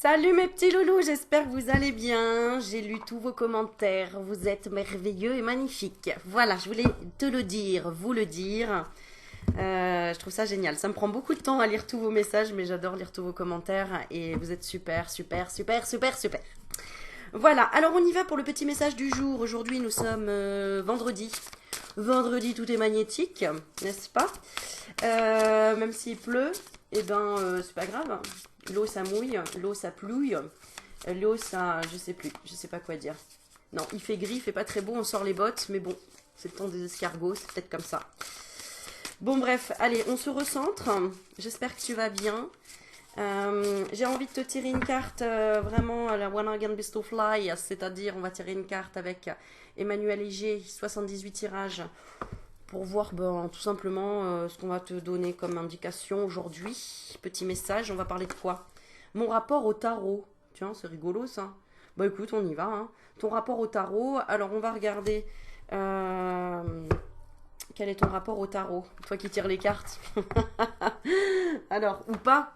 Salut mes petits loulous, j'espère que vous allez bien. J'ai lu tous vos commentaires, vous êtes merveilleux et magnifiques. Voilà, je voulais te le dire, vous le dire. Je trouve ça génial. Ça me prend beaucoup de temps à lire tous vos messages, mais j'adore lire tous vos commentaires et vous êtes super, super, super, super, super. Voilà, alors on y va pour le petit message du jour. Aujourd'hui, nous sommes vendredi. Vendredi, tout est magnétique, n'est-ce pas? Même s'il pleut, eh ben, c'est pas grave. L'eau, ça mouille, l'eau, ça plouille, l'eau, ça, je sais plus, je sais pas quoi dire. Non, il fait gris, il fait pas très beau, on sort les bottes, mais bon, c'est le temps des escargots, c'est peut-être comme ça. Bon, bref, allez, on se recentre. J'espère que tu vas bien. J'ai envie de te tirer une carte vraiment à la One Again Beast of Fly, c'est-à-dire on va tirer une carte avec Emmanuel Léger, 78 tirages, pour voir tout simplement ce qu'on va te donner comme indication aujourd'hui. Petit message, on va parler de quoi? Mon rapport au tarot. Tiens, c'est rigolo ça. Bah écoute, on y va. Hein. Ton rapport au tarot, alors on va regarder... quel est ton rapport au tarot? Toi qui tires les cartes. Alors, ou pas.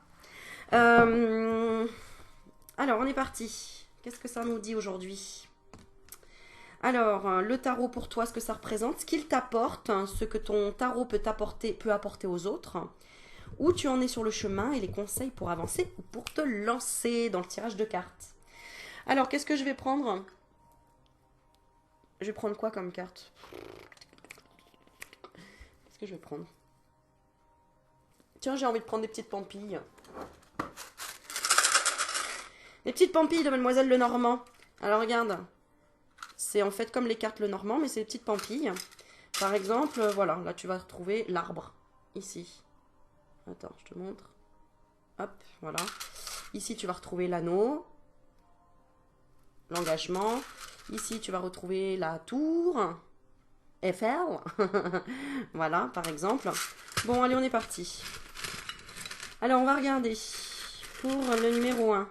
Euh, Alors, on est parti. Qu'est-ce que ça nous dit aujourd'hui? Alors, le tarot pour toi, ce que ça représente, ce qu'il t'apporte, ce que ton tarot peut apporter aux autres, où tu en es sur le chemin et les conseils pour avancer ou pour te lancer dans le tirage de cartes. Alors, qu'est-ce que je vais prendre? Je vais prendre quoi comme carte? Qu'est-ce que je vais prendre? Tiens, j'ai envie de prendre des petites pampilles. Les petites pampilles de Mademoiselle Lenormand. Alors, regarde. C'est en fait comme les cartes Lenormand, mais c'est des petites pampilles. Par exemple, voilà, là tu vas retrouver l'arbre. Ici. Attends, je te montre. Hop, voilà. Ici, tu vas retrouver l'anneau. L'engagement. Ici, tu vas retrouver la tour. Eiffel. Voilà, par exemple. Bon, allez, on est parti. Alors, on va regarder. Pour le numéro 1.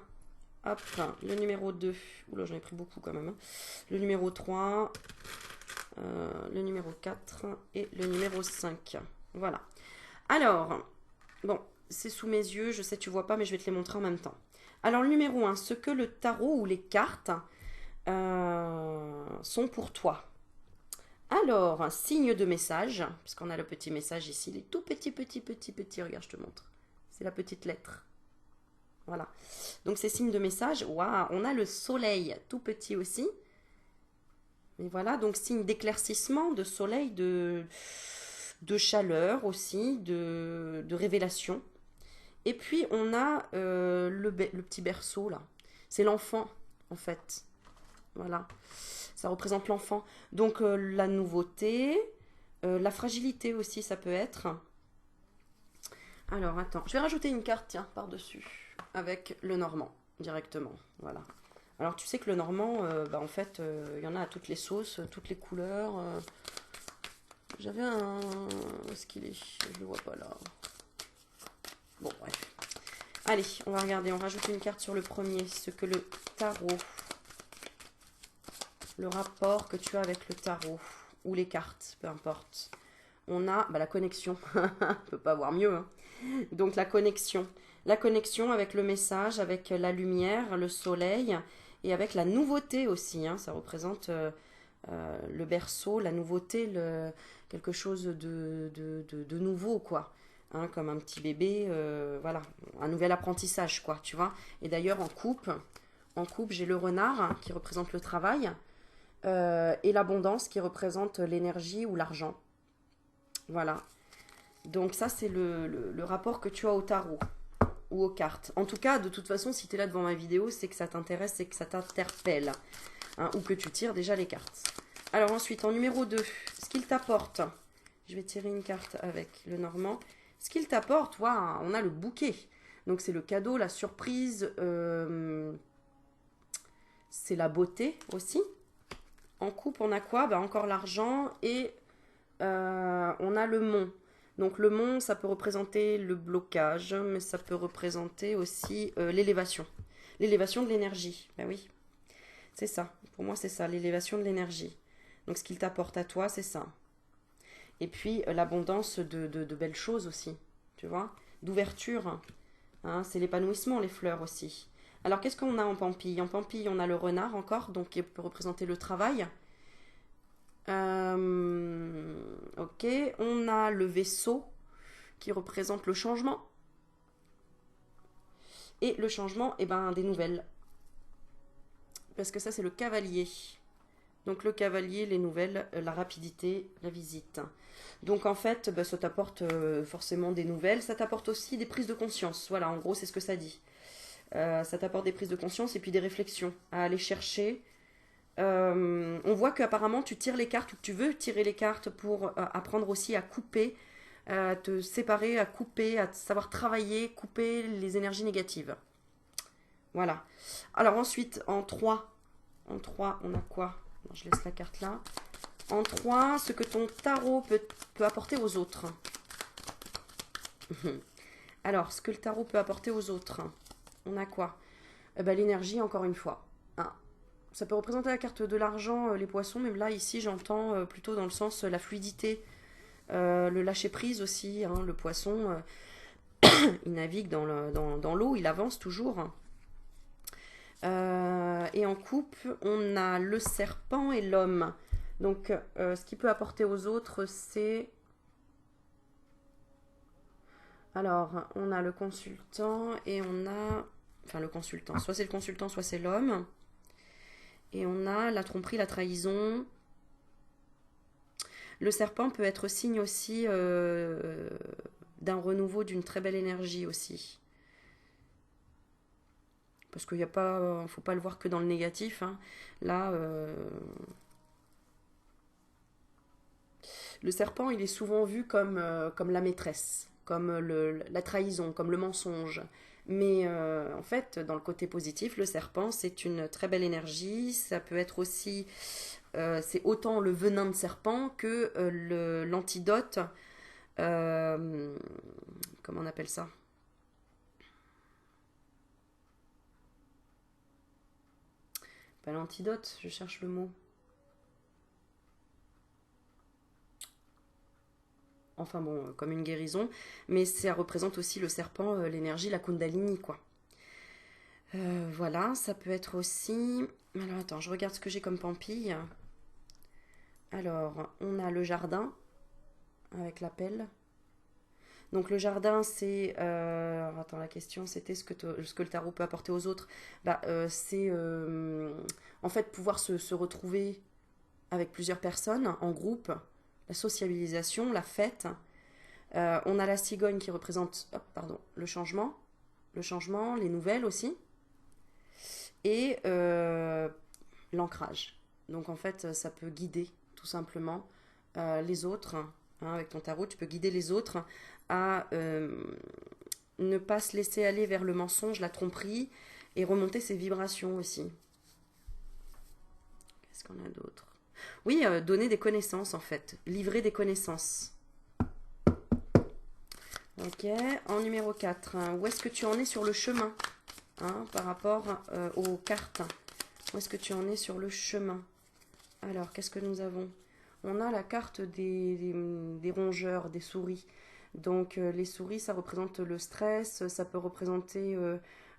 Hop, le numéro 2. Oula, j'en ai pris beaucoup quand même. Hein. Le numéro 3. Le numéro 4 et le numéro 5. Voilà. Alors, bon, c'est sous mes yeux, je sais tu vois pas, mais je vais te les montrer en même temps. Alors, le numéro 1, ce que le tarot ou les cartes sont pour toi. Alors, un signe de message, puisqu'on a le petit message ici, il est tout petit, petit, petit, petit, regarde, je te montre. C'est la petite lettre. Voilà. Donc, ces signes de message, waouh, on a le soleil tout petit aussi. Et voilà, donc signe d'éclaircissement, de soleil, de chaleur aussi, de révélation. Et puis on a le petit berceau là. C'est l'enfant en fait. Voilà, ça représente l'enfant. Donc la nouveauté, la fragilité aussi ça peut être. Alors attends, je vais rajouter une carte tiens par-dessus avec le normand directement. Voilà. Alors tu sais que le normand, en fait, il y en a à toutes les sauces, toutes les couleurs. J'avais un... Où est-ce qu'il est? Je le vois pas là. Bon, bref. Allez, on va regarder, on rajoute une carte sur le premier. Ce que le tarot, le rapport que tu as avec le tarot, ou les cartes, peu importe. On a la connexion. On peut pas avoir mieux. Hein. Donc la connexion. La connexion avec le message, avec la lumière, le soleil, et avec la nouveauté aussi. Hein. Ça représente le berceau, la nouveauté, quelque chose de nouveau, quoi. Hein, comme un petit bébé, voilà, un nouvel apprentissage, quoi, tu vois. Et d'ailleurs, en coupe, j'ai le renard hein, qui représente le travail et l'abondance qui représente l'énergie ou l'argent. Voilà. Donc ça, c'est le rapport que tu as au tarot ou aux cartes. En tout cas, de toute façon, si tu es là devant ma vidéo, c'est que ça t'intéresse, c'est que ça t'interpelle. Hein, ou que tu tires déjà les cartes. Alors ensuite, en numéro 2, ce qu'il t'apporte. Je vais tirer une carte avec le normand. Ce qu'il t'apporte, waouh, on a le bouquet. Donc c'est le cadeau, la surprise, c'est la beauté aussi. En coupe, on a quoi? Encore l'argent et on a le mont. Donc le mont, ça peut représenter le blocage, mais ça peut représenter aussi l'élévation. L'élévation de l'énergie, ben oui. C'est ça, pour moi c'est ça, l'élévation de l'énergie. Donc ce qu'il t'apporte à toi, c'est ça. Et puis l'abondance de belles choses aussi, tu vois, d'ouverture. Hein, c'est l'épanouissement, les fleurs aussi. Alors, qu'est-ce qu'on a en Pampille? En Pampille, on a le renard encore, donc qui peut représenter le travail. Ok, on a le vaisseau qui représente le changement. Et le changement, eh ben, des nouvelles. Parce que ça, c'est le cavalier. Donc le cavalier, les nouvelles, la rapidité, la visite. Donc en fait, bah, ça t'apporte forcément des nouvelles. Ça t'apporte aussi des prises de conscience. Voilà, en gros, c'est ce que ça dit. Ça t'apporte des prises de conscience et puis des réflexions à aller chercher. On voit qu'apparemment, tu tires les cartes ou que tu veux tirer les cartes pour apprendre aussi à couper, à te séparer, à couper, à savoir travailler, couper les énergies négatives. Voilà. Alors ensuite, en 3 on a quoi? Non, je laisse la carte là. En 3 ce que ton tarot peut apporter aux autres. Alors, ce que le tarot peut apporter aux autres, on a quoi? Ben, l'énergie, encore une fois. Ah. Ça peut représenter la carte de l'argent, les poissons, mais là, ici, j'entends plutôt dans le sens la fluidité, le lâcher-prise aussi. Hein, le poisson, il navigue dans l'eau, il avance toujours. Et en coupe, on a le serpent et l'homme. Donc, ce qu'il peut apporter aux autres, c'est... Alors, on a le consultant et on a... Enfin, le consultant. Soit c'est le consultant, soit c'est l'homme. Et on a la tromperie, la trahison. Le serpent peut être signe aussi d'un renouveau, d'une très belle énergie aussi. Parce qu'il n'y a pas... faut pas le voir que dans le négatif. Hein. Là... le serpent, il est souvent vu comme la maîtresse, comme la trahison, comme le mensonge. Mais en fait, dans le côté positif, le serpent, c'est une très belle énergie. Ça peut être aussi, c'est autant le venin de serpent que l'antidote. Comment on appelle ça? Pas l'antidote, je cherche le mot. Enfin bon, comme une guérison, mais ça représente aussi le serpent, l'énergie, la kundalini, quoi. Voilà, ça peut être aussi... Alors attends, je regarde ce que j'ai comme pampille. Alors, on a le jardin, avec la pelle. Donc le jardin, c'est... attends, la question, c'était ce que le tarot peut apporter aux autres. Bah, c'est en fait pouvoir se retrouver avec plusieurs personnes, en groupe, la sociabilisation, la fête. On a la cigogne qui représente le changement, les nouvelles aussi, et l'ancrage. Donc en fait, ça peut guider tout simplement les autres. Hein, avec ton tarot, tu peux guider les autres à ne pas se laisser aller vers le mensonge, la tromperie, et remonter ses vibrations aussi. Qu'est-ce qu'on a d'autre? Oui, donner des connaissances en fait, livrer des connaissances. Ok, en numéro 4, hein, où est-ce que tu en es sur le chemin par rapport aux cartes? Où est-ce que tu en es sur le chemin? Alors, qu'est-ce que nous avons? On a la carte des rongeurs, des souris. Donc, les souris, ça représente le stress, ça peut représenter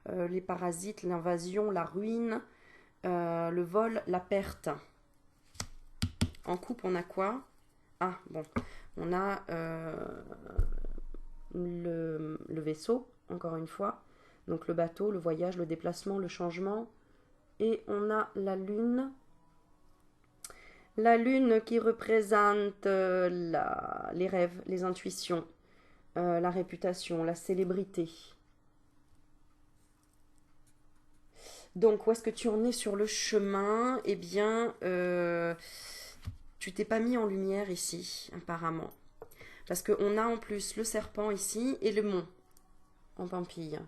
les parasites, l'invasion, la ruine, le vol, la perte. En coupe, on a quoi? Ah, bon, on a le vaisseau, encore une fois. Donc le bateau, le voyage, le déplacement, le changement. Et on a la lune. La lune qui représente les rêves, les intuitions, la réputation, la célébrité. Donc, où est-ce que tu en es sur le chemin? Eh bien, tu t'es pas mis en lumière ici, apparemment. Parce qu'on a en plus le serpent ici et le mont en Pampille.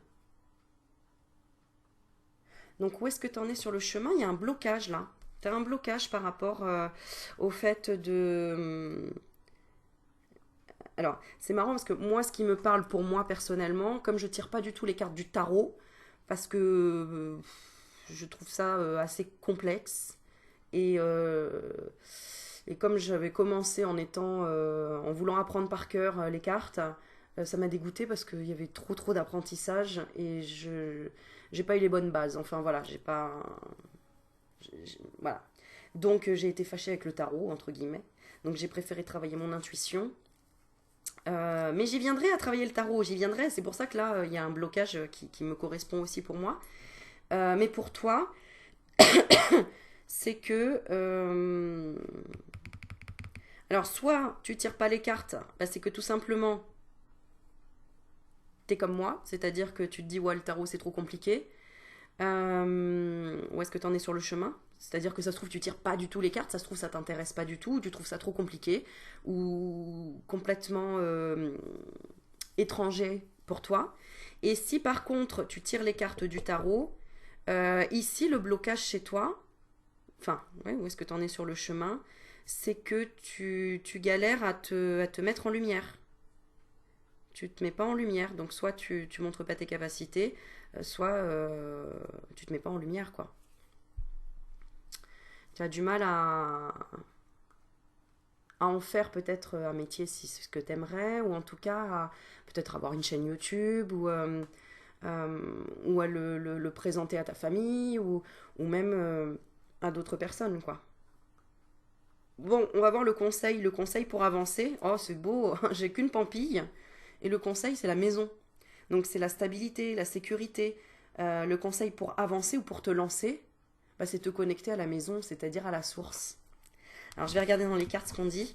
Donc, où est-ce que tu en es sur le chemin? Il y a un blocage là. Tu as un blocage par rapport au fait de... Alors, c'est marrant parce que moi, ce qui me parle pour moi personnellement, comme je tire pas du tout les cartes du tarot, parce que je trouve ça assez complexe, et comme j'avais commencé en voulant apprendre par cœur les cartes, ça m'a dégoûté parce qu'il y avait trop d'apprentissage et j'ai pas eu les bonnes bases. Enfin voilà, j'ai pas... Voilà. Donc j'ai été fâchée avec le tarot, entre guillemets. Donc j'ai préféré travailler mon intuition. Mais j'y viendrai à travailler le tarot, j'y viendrai. C'est pour ça que là, il y a un blocage qui me correspond aussi pour moi. Mais pour toi, c'est que... alors, soit tu tires pas les cartes, bah, c'est que tout simplement, t'es comme moi, c'est-à-dire que tu te dis, ouais, le tarot, c'est trop compliqué. Ou est-ce que tu en es sur le chemin? C'est-à-dire que ça se trouve, tu tires pas du tout les cartes, ça se trouve, ça t'intéresse pas du tout, ou tu trouves ça trop compliqué, ou complètement étranger pour toi. Et si par contre, tu tires les cartes du tarot, ici, le blocage chez toi, enfin, ouais, où est-ce que tu en es sur le chemin, c'est que tu galères à te mettre en lumière. Tu te mets pas en lumière, donc soit tu montres pas tes capacités, soit tu te mets pas en lumière, quoi. Tu as du mal à en faire peut-être un métier si c'est ce que tu aimerais, ou en tout cas à peut-être avoir une chaîne YouTube, ou à le présenter à ta famille, ou même à d'autres personnes, quoi. Bon, on va voir le conseil. Le conseil pour avancer. Oh, c'est beau, j'ai qu'une pampille. Et le conseil, c'est la maison. Donc, c'est la stabilité, la sécurité. Le conseil pour avancer ou pour te lancer, bah, c'est te connecter à la maison, c'est-à-dire à la source. Alors, je vais regarder dans les cartes ce qu'on dit.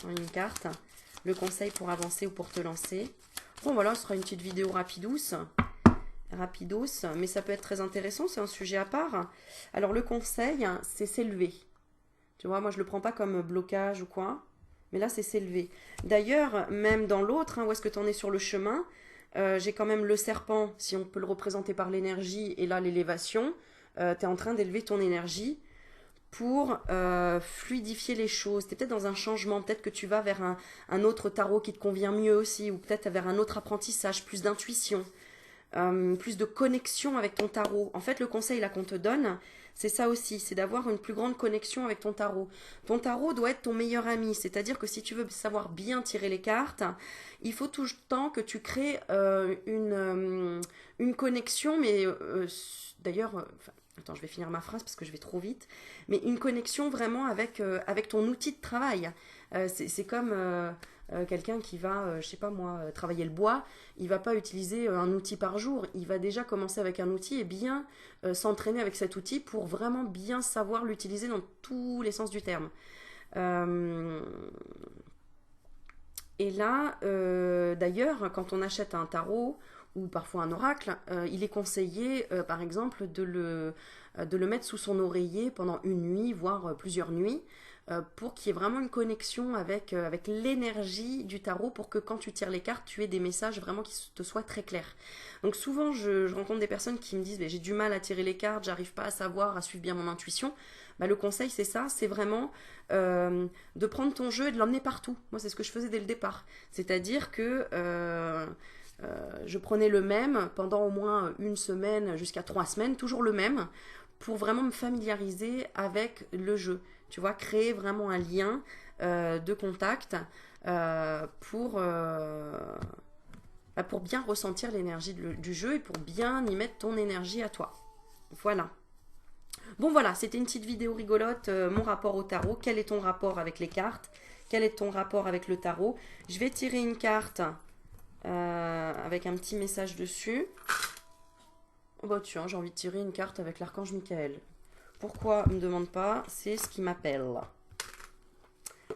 Dans une carte. Le conseil pour avancer ou pour te lancer. Bon, voilà, ce sera une petite vidéo rapidos, mais ça peut être très intéressant, c'est un sujet à part. Alors, le conseil, c'est s'élever. Tu vois, moi je le prends pas comme blocage ou quoi, mais là c'est s'élever. D'ailleurs, même dans l'autre, où est-ce que tu en es sur le chemin, j'ai quand même le serpent, si on peut le représenter par l'énergie, et là l'élévation. Tu es en train d'élever ton énergie pour fluidifier les choses. Tu es peut-être dans un changement, peut-être que tu vas vers un autre tarot qui te convient mieux aussi, ou peut-être vers un autre apprentissage, plus d'intuition. Plus de connexion avec ton tarot. En fait, le conseil là qu'on te donne, c'est ça aussi, c'est d'avoir une plus grande connexion avec ton tarot. Ton tarot doit être ton meilleur ami, c'est-à-dire que si tu veux savoir bien tirer les cartes, il faut tout le temps que tu crées une connexion, mais d'ailleurs, attends, je vais finir ma phrase parce que je vais trop vite, mais une connexion vraiment avec ton outil de travail. C'est comme quelqu'un qui va, je sais pas moi, travailler le bois, il va pas utiliser un outil par jour, il va déjà commencer avec un outil et bien s'entraîner avec cet outil pour vraiment bien savoir l'utiliser dans tous les sens du terme. Euh, et là, d'ailleurs, quand on achète un tarot ou parfois un oracle, il est conseillé, par exemple, de le mettre sous son oreiller pendant une nuit, voire plusieurs nuits, pour qu'il y ait vraiment une connexion avec l'énergie du tarot, pour que quand tu tires les cartes, tu aies des messages vraiment qui te soient très clairs. Donc souvent, je rencontre des personnes qui me disent j'ai du mal à tirer les cartes, j'arrive pas à savoir, à suivre bien mon intuition. Bah, le conseil, c'est ça, c'est vraiment de prendre ton jeu et de l'emmener partout. Moi, c'est ce que je faisais dès le départ. C'est-à-dire que je prenais le même pendant au moins une semaine jusqu'à 3 semaines, toujours le même, pour vraiment me familiariser avec le jeu. Tu vois, créer vraiment un lien de contact pour bien ressentir l'énergie du jeu et pour bien y mettre ton énergie à toi. Voilà. Bon voilà, c'était une petite vidéo rigolote, mon rapport au tarot. Quel est ton rapport avec les cartes? Quel est ton rapport avec le tarot? Je vais tirer une carte avec un petit message dessus. Oh bah tiens, j'ai envie de tirer une carte avec l'archange Michael. Pourquoi? Ne me demande pas, c'est ce qui m'appelle.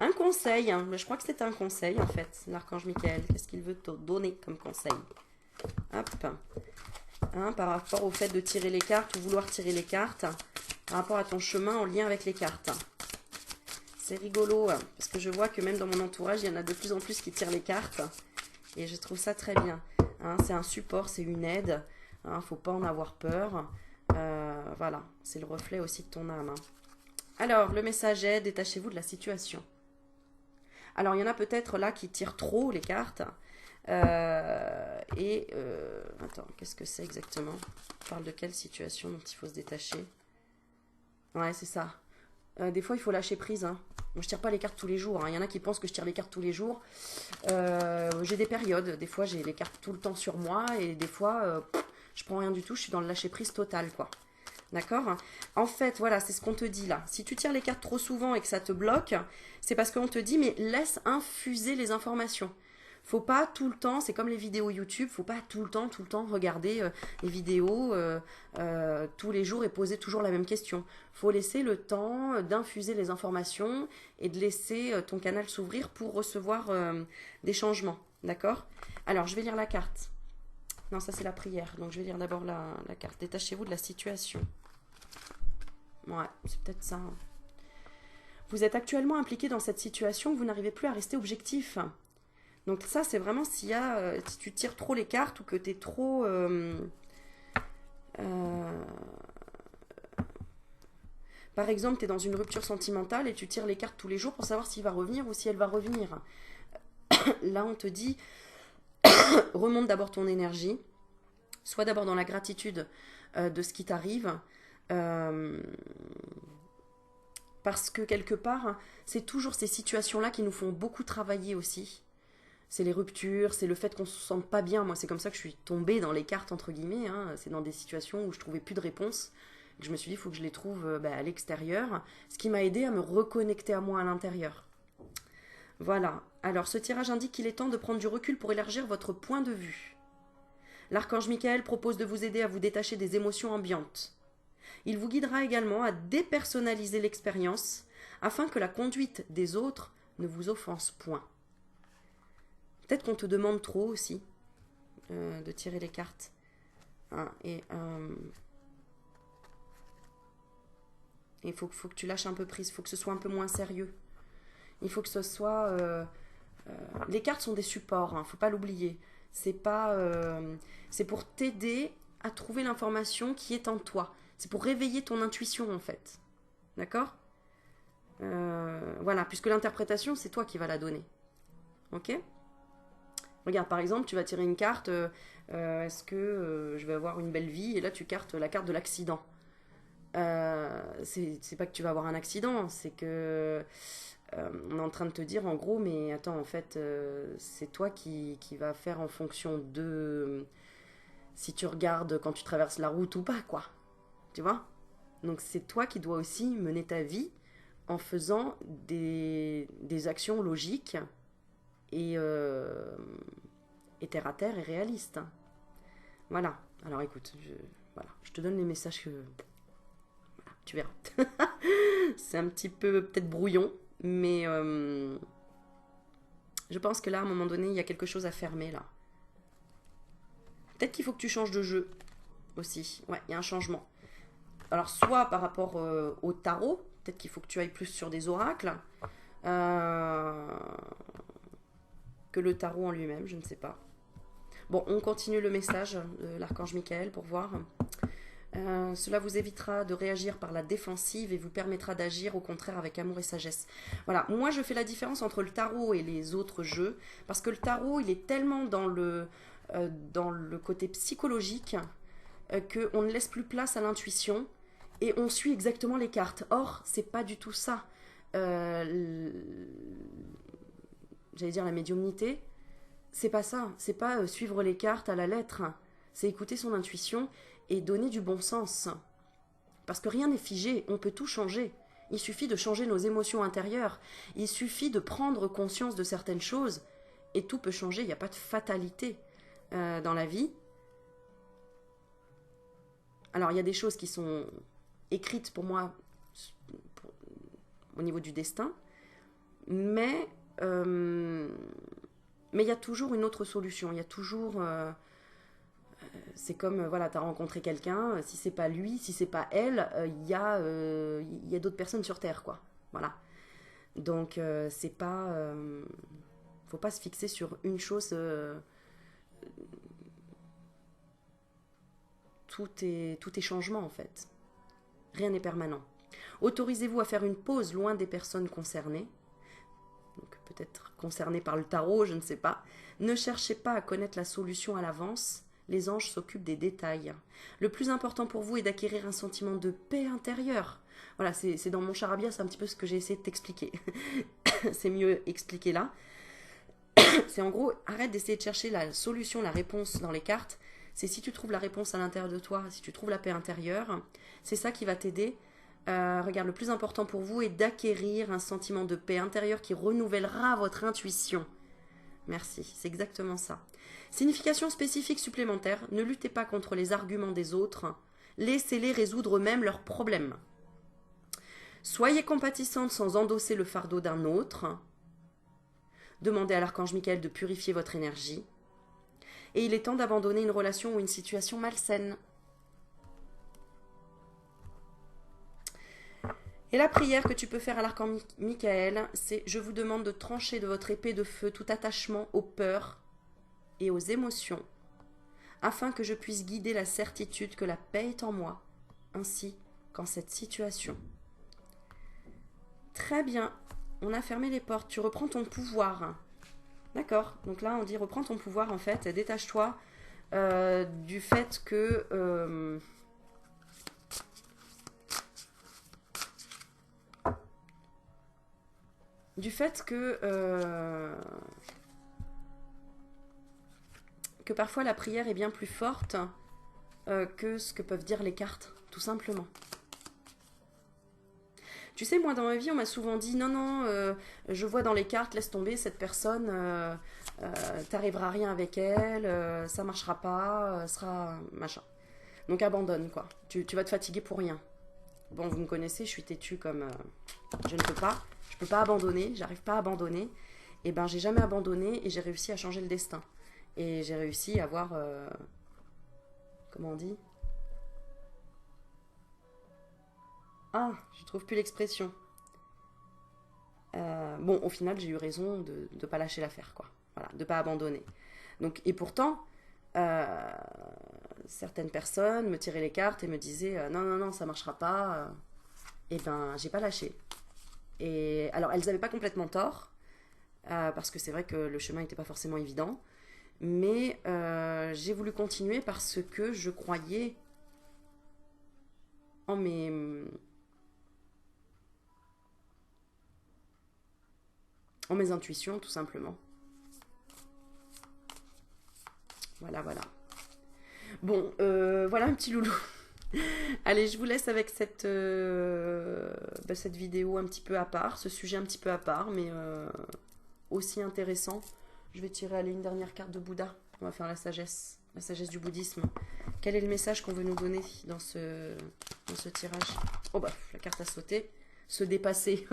Un conseil, hein. Je crois que c'est un conseil en fait, l'archange Michael. Qu'est-ce qu'il veut te donner comme conseil? Hop. Hein, par rapport au fait de tirer les cartes ou vouloir tirer les cartes, par rapport à ton chemin en lien avec les cartes. C'est rigolo, hein, parce que je vois que même dans mon entourage, il y en a de plus en plus qui tirent les cartes. Et je trouve ça très bien. Hein, c'est un support, c'est une aide. Hein, faut pas en avoir peur. Voilà, c'est le reflet aussi de ton âme. Hein. Alors, le message est, détachez-vous de la situation. Alors, il y en a peut-être là qui tirent trop les cartes. Attends, qu'est-ce que c'est exactement? On parle de quelle situation dont il faut se détacher? Ouais, c'est ça. Des fois, il faut lâcher prise. Hein. Moi, je tire pas les cartes tous les jours. Hein. Il y en a qui pensent que je tire les cartes tous les jours. J'ai des périodes. Des fois, j'ai les cartes tout le temps sur moi. Et des fois, je prends rien du tout, je suis dans le lâcher-prise total, quoi. D'accord? En fait, voilà, c'est ce qu'on te dit là. Si tu tires les cartes trop souvent et que ça te bloque, c'est parce qu'on te dit, mais laisse infuser les informations. Faut pas tout le temps, c'est comme les vidéos YouTube, faut pas tout le temps regarder les vidéos tous les jours et poser toujours la même question. Faut laisser le temps d'infuser les informations et de laisser ton canal s'ouvrir pour recevoir des changements. D'accord? Alors, je vais lire la carte. Non, ça c'est la prière. Donc, je vais lire d'abord la carte. Détachez-vous de la situation. Ouais, c'est peut-être ça. Vous êtes actuellement impliqué dans cette situation, vous n'arrivez plus à rester objectif. Donc ça, c'est vraiment s'il y a, si tu tires trop les cartes ou que tu es trop... par exemple, tu es dans une rupture sentimentale et tu tires les cartes tous les jours pour savoir s'il va revenir ou si elle va revenir. Là, on te dit, remonte d'abord ton énergie, sois d'abord dans la gratitude de ce qui t'arrive. Parce que quelque part, c'est toujours ces situations-là qui nous font beaucoup travailler aussi. C'est les ruptures, c'est le fait qu'on se sente pas bien. Moi, c'est comme ça que je suis tombée dans les cartes, entre guillemets. Hein. C'est dans des situations où je trouvais plus de réponses. Je me suis dit, il faut que je les trouve à l'extérieur. Ce qui m'a aidé à me reconnecter à moi à l'intérieur. Voilà. Alors, ce tirage indique qu'il est temps de prendre du recul pour élargir votre point de vue. L'archange Michael propose de vous aider à vous détacher des émotions ambiantes. Il vous guidera également à dépersonnaliser l'expérience afin que la conduite des autres ne vous offense point. Peut-être qu'on te demande trop aussi de tirer les cartes. Il faut que tu lâches un peu prise, il faut que ce soit un peu moins sérieux. Il faut que ce soit... les cartes sont des supports, faut pas l'oublier. C'est pour t'aider à trouver l'information qui est en toi. C'est pour réveiller ton intuition en fait. D'accord? Voilà, puisque l'interprétation, c'est toi qui vas la donner. Ok? Regarde, par exemple, tu vas tirer une carte, est-ce que je vais avoir une belle vie? Et là, tu cartes la carte de l'accident. C'est pas que tu vas avoir un accident, c'est que on est en train de te dire en gros, mais attends, en fait, c'est toi qui va faire en fonction de si tu regardes quand tu traverses la route ou pas, quoi. Tu vois? Donc c'est toi qui dois aussi mener ta vie en faisant des actions logiques et terre à terre et réaliste. Voilà. Alors écoute, je te donne les messages que... Voilà, tu verras. C'est un petit peu peut-être brouillon, mais je pense que là, à un moment donné, il y a quelque chose à fermer, là. Peut-être qu'il faut que tu changes de jeu aussi. Ouais, il y a un changement. Alors, soit par rapport au tarot, peut-être qu'il faut que tu ailles plus sur des oracles, que le tarot en lui-même, je ne sais pas. Bon, on continue le message de l'archange Michael pour voir. Cela vous évitera de réagir par la défensive et vous permettra d'agir au contraire avec amour et sagesse. Voilà, moi je fais la différence entre le tarot et les autres jeux, parce que le tarot, il est tellement dans le côté psychologique qu'on ne laisse plus place à l'intuition et on suit exactement les cartes. Or, c'est pas du tout ça. J'allais dire la médiumnité, c'est pas ça. C'est pas suivre les cartes à la lettre. C'est écouter son intuition et donner du bon sens. Parce que rien n'est figé, on peut tout changer. Il suffit de changer nos émotions intérieures. Il suffit de prendre conscience de certaines choses et tout peut changer. Il n'y a pas de fatalité dans la vie. Alors, il y a des choses qui sont écrites pour moi au niveau du destin, mais il y a toujours une autre solution. Il y a toujours... c'est comme, voilà, tu as rencontré quelqu'un, si c'est pas lui, si c'est pas elle, il y a d'autres personnes sur Terre, quoi. Voilà. Donc, c'est pas... faut pas se fixer sur une chose... tout est changement, en fait. Rien n'est permanent. Autorisez-vous à faire une pause loin des personnes concernées. Donc, peut-être concernées par le tarot, je ne sais pas. Ne cherchez pas à connaître la solution à l'avance. Les anges s'occupent des détails. Le plus important pour vous est d'acquérir un sentiment de paix intérieure. Voilà, c'est dans mon charabia, c'est un petit peu ce que j'ai essayé de t'expliquer. C'est mieux expliqué là. C'est en gros, arrête d'essayer de chercher la solution, la réponse dans les cartes. c'est si tu trouves la réponse à l'intérieur de toi, si tu trouves la paix intérieure, c'est ça qui va t'aider. Regarde, le plus important pour vous est d'acquérir un sentiment de paix intérieure qui renouvellera votre intuition. Merci, c'est exactement ça. Signification spécifique supplémentaire, ne luttez pas contre les arguments des autres, laissez-les résoudre eux-mêmes leurs problèmes. Soyez compatissante sans endosser le fardeau d'un autre. Demandez à l'archange Michael de purifier votre énergie. Et il est temps d'abandonner une relation ou une situation malsaine. Et la prière que tu peux faire à l'archange Michael, c'est « Je vous demande de trancher de votre épée de feu tout attachement aux peurs et aux émotions, afin que je puisse guider la certitude que la paix est en moi, ainsi qu'en cette situation. » Très bien, on a fermé les portes, tu reprends ton pouvoir. D'accord, donc là on dit reprends ton pouvoir en fait, détache-toi du fait que... que parfois la prière est bien plus forte que ce que peuvent dire les cartes, tout simplement. Tu sais, moi dans ma vie, on m'a souvent dit non, non, je vois dans les cartes, laisse tomber cette personne, t'arriveras à rien avec elle, ça marchera pas, sera machin. Donc abandonne quoi, tu vas te fatiguer pour rien. Bon, vous me connaissez, je suis têtue comme je ne peux pas. Je peux pas abandonner, j'arrive pas à abandonner. Et ben j'ai jamais abandonné et j'ai réussi à changer le destin. Et j'ai réussi à avoir... comment on dit? Ah, je trouve plus l'expression. Bon, au final, j'ai eu raison de ne pas lâcher l'affaire, quoi. Voilà, de pas abandonner. Donc, et pourtant, certaines personnes me tiraient les cartes et me disaient non, non, non, ça marchera pas. Et ben, j'ai pas lâché. Et alors, elles n'avaient pas complètement tort, parce que c'est vrai que le chemin n'était pas forcément évident, mais j'ai voulu continuer parce que je croyais en mes intuitions, tout simplement. Voilà, voilà. Bon, voilà un petit loulou. Allez, je vous laisse avec cette vidéo un petit peu à part, ce sujet un petit peu à part, mais aussi intéressant. Je vais tirer allez, une dernière carte de Bouddha. On va faire la sagesse du bouddhisme. Quel est le message qu'on veut nous donner dans ce tirage? Oh bah, la carte a sauté. Se dépasser,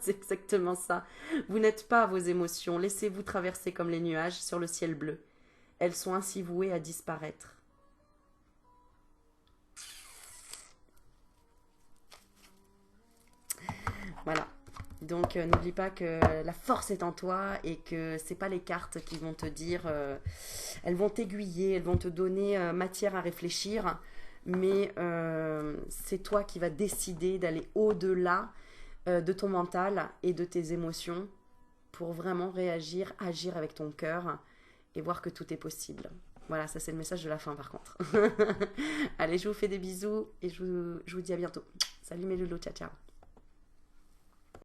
c'est exactement ça. Vous n'êtes pas vos émotions, laissez-vous traverser comme les nuages sur le ciel bleu. Elles sont ainsi vouées à disparaître. Voilà. Donc n'oublie pas que la force est en toi et que c'est pas les cartes qui vont te dire, elles vont t'aiguiller, elles vont te donner matière à réfléchir, mais c'est toi qui vas décider d'aller au-delà de ton mental et de tes émotions pour vraiment réagir, agir avec ton cœur et voir que tout est possible. Voilà, ça c'est le message de la fin par contre. Allez, je vous fais des bisous et je vous dis à bientôt. Salut mes loulous, ciao ciao.